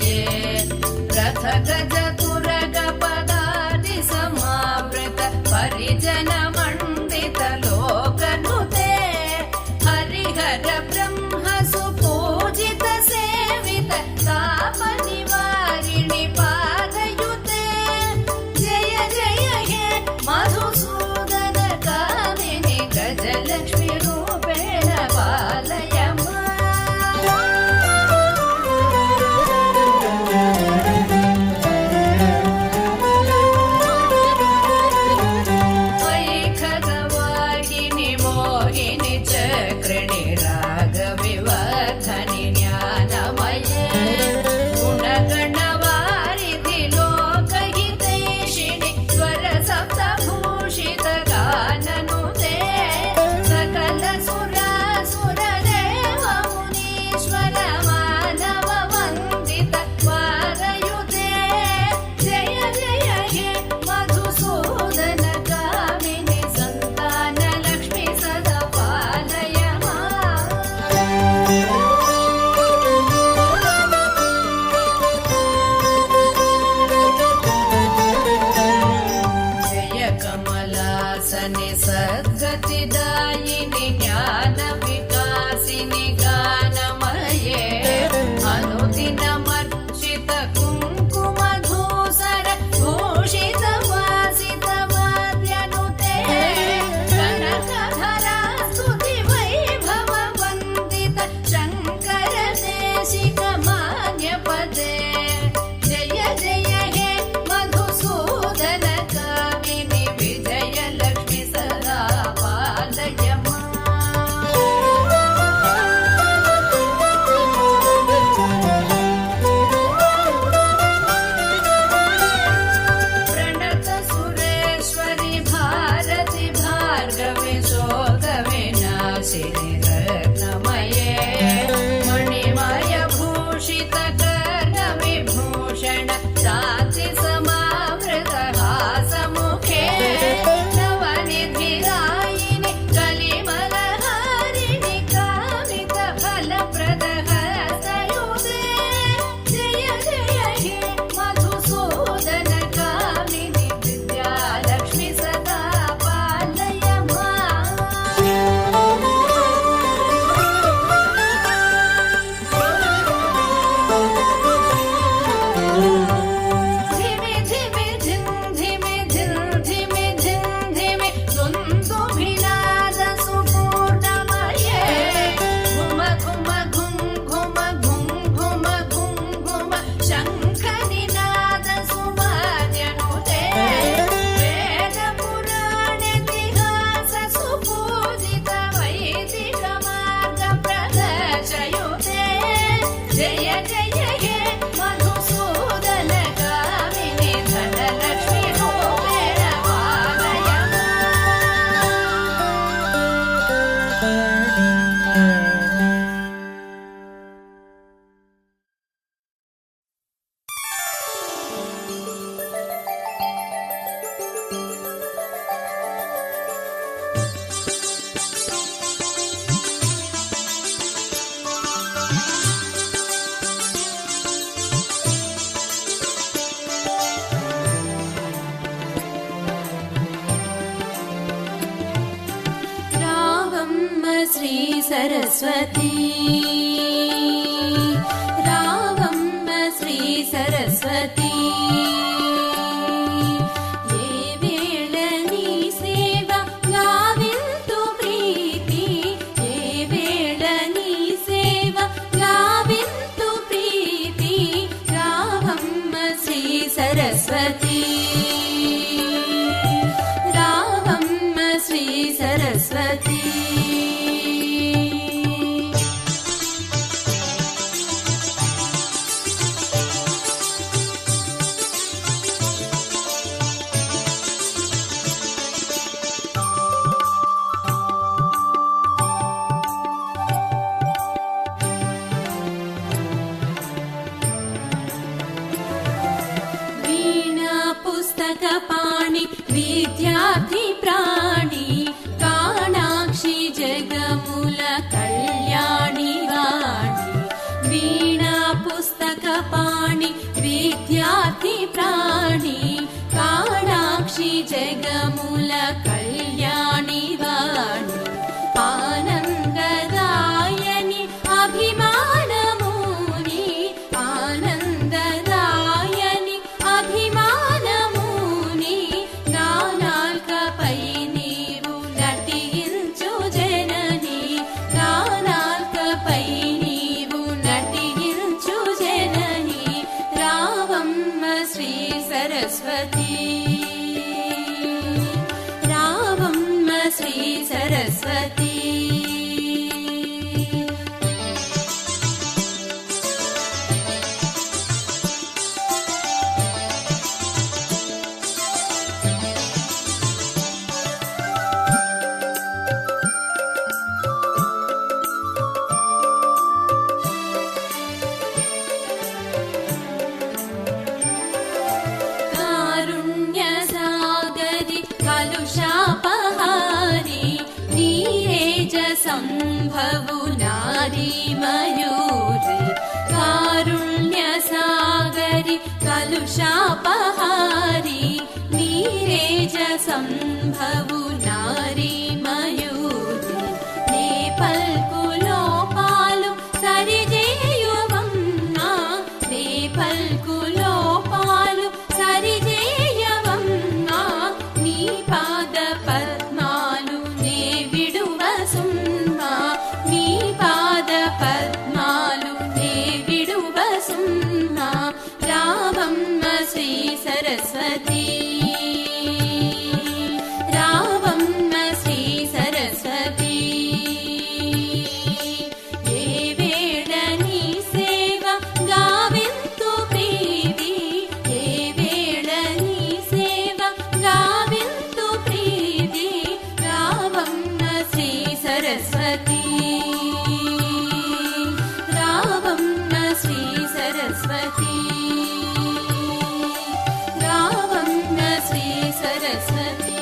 रथ गज तुरग पदाति समावृत परिजन मंडित लोकनुते हरिहर ब्रह्म सुपूजित सेवित ताप निवारिणि पादयुते जय जय हे मधुसूदन कामिनि गजलक्ष्मी रूपेण पालय सद्गतिदायिनि ज्ञान विकासिनि गानमये अनुदिनमर्चित कुङ्कुम धूसर भूषित वासित वाद्यनुते कनकधरा स्तुति वैभव वन्दित शङ्कर देशिक मान्यपदे जय जय हे मधुसूदन कामिनि विजयलक्ष्मी सदा पालय प्रणत सुरेश्वरि भारति भार्गवि शोधवि नाशिनि रत्नमये मणिमय भूषित कर्णविभूषण शान्ति समावृत हासमुखे नवनिधिदायिनि कलिमलहारिणि कामित फलप्रद हस्तयुते जय जय हे मधुसूदन कामिनि विद्यालक्ष्मी सदा पालय धिमि धिमि धिं धिमि धिं धिमि धिं धिमि सुन्दुभिनाद सुपूर्णमये घुम घुम घुं घुम घुं घुम घुं घुम शङ्खनिनाद सुवाद्यनुते वेद पुराणेतिहास सुपूजित वैदिक मार्ग प्रदर्शयुते जय जय हे मधुसूदन कामिनि धनलक्ष्मी रूपेण पालय रावम्म श्री सरस्वती रावम्म श्री सरस्वती ये वेळ नी सेव गाविंतु प्रीति ये वेळ नी सेव गाविंतु प्रीति रावम्म श्री सरस्वती रावम्म श्री सरस्वती वीणा पुस्तक पाणि विद्यार्थी प्राणी काणाक्षि जगमुल कल्याणि वाणी वीणा पुस्तक पाणि కళ్యాణి విద్యార్థి ప్రాణి కామాక్షి జగముల కళ్యాణి వాణి ఆనందదాయని అభిమానముని ఆనందదాయని అభిమానముని నానాల్కపై నీవు నటించు జనని నానాల్కపై నీవు నటించు జనని రావమ్మ శ్రీ సరస్వతి రావమ్మ శ్రీ సరస్వతి కారుణ్యసాగరి కలుషాపహారి నీరేజ సంభవు నారీ మయూరి కారుణ్యసాగరి కలుషాపహారి నీరేజ సంభవు నారీ మయూరి నే పల్కు లోపాలు సరిజేయువమ్మా నే పల్కు లోపాలు సరిజేయవమ్మా నీ పాద పద్మాలు నే విడువసుమ్మా నీ పాద పద్మాలు నే విడువసుమ్మా రావమ్మ శ్రీ సరస్వతి రావమ్మ శ్రీ సరస్వతి ఏ వేళ నీ సేవ గావింతు ప్రీతి ఏ వేళ నీ సేవ గావింతు ప్రీతి రావమ్మ శ్రీ సరస్వతి రావమ్మ శ్రీ సరస్వతి రావమ్మ శ్రీ సరస్వతి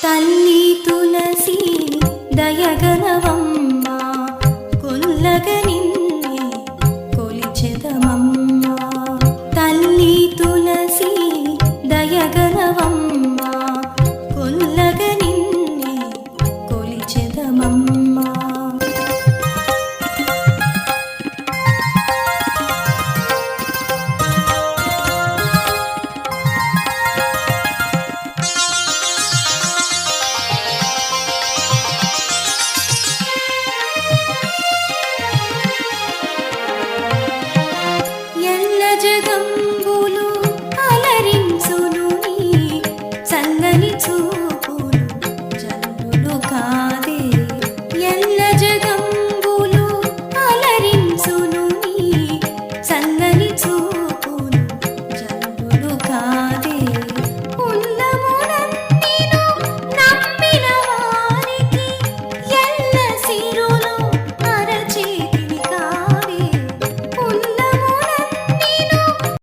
తల్లి తులసి దయగల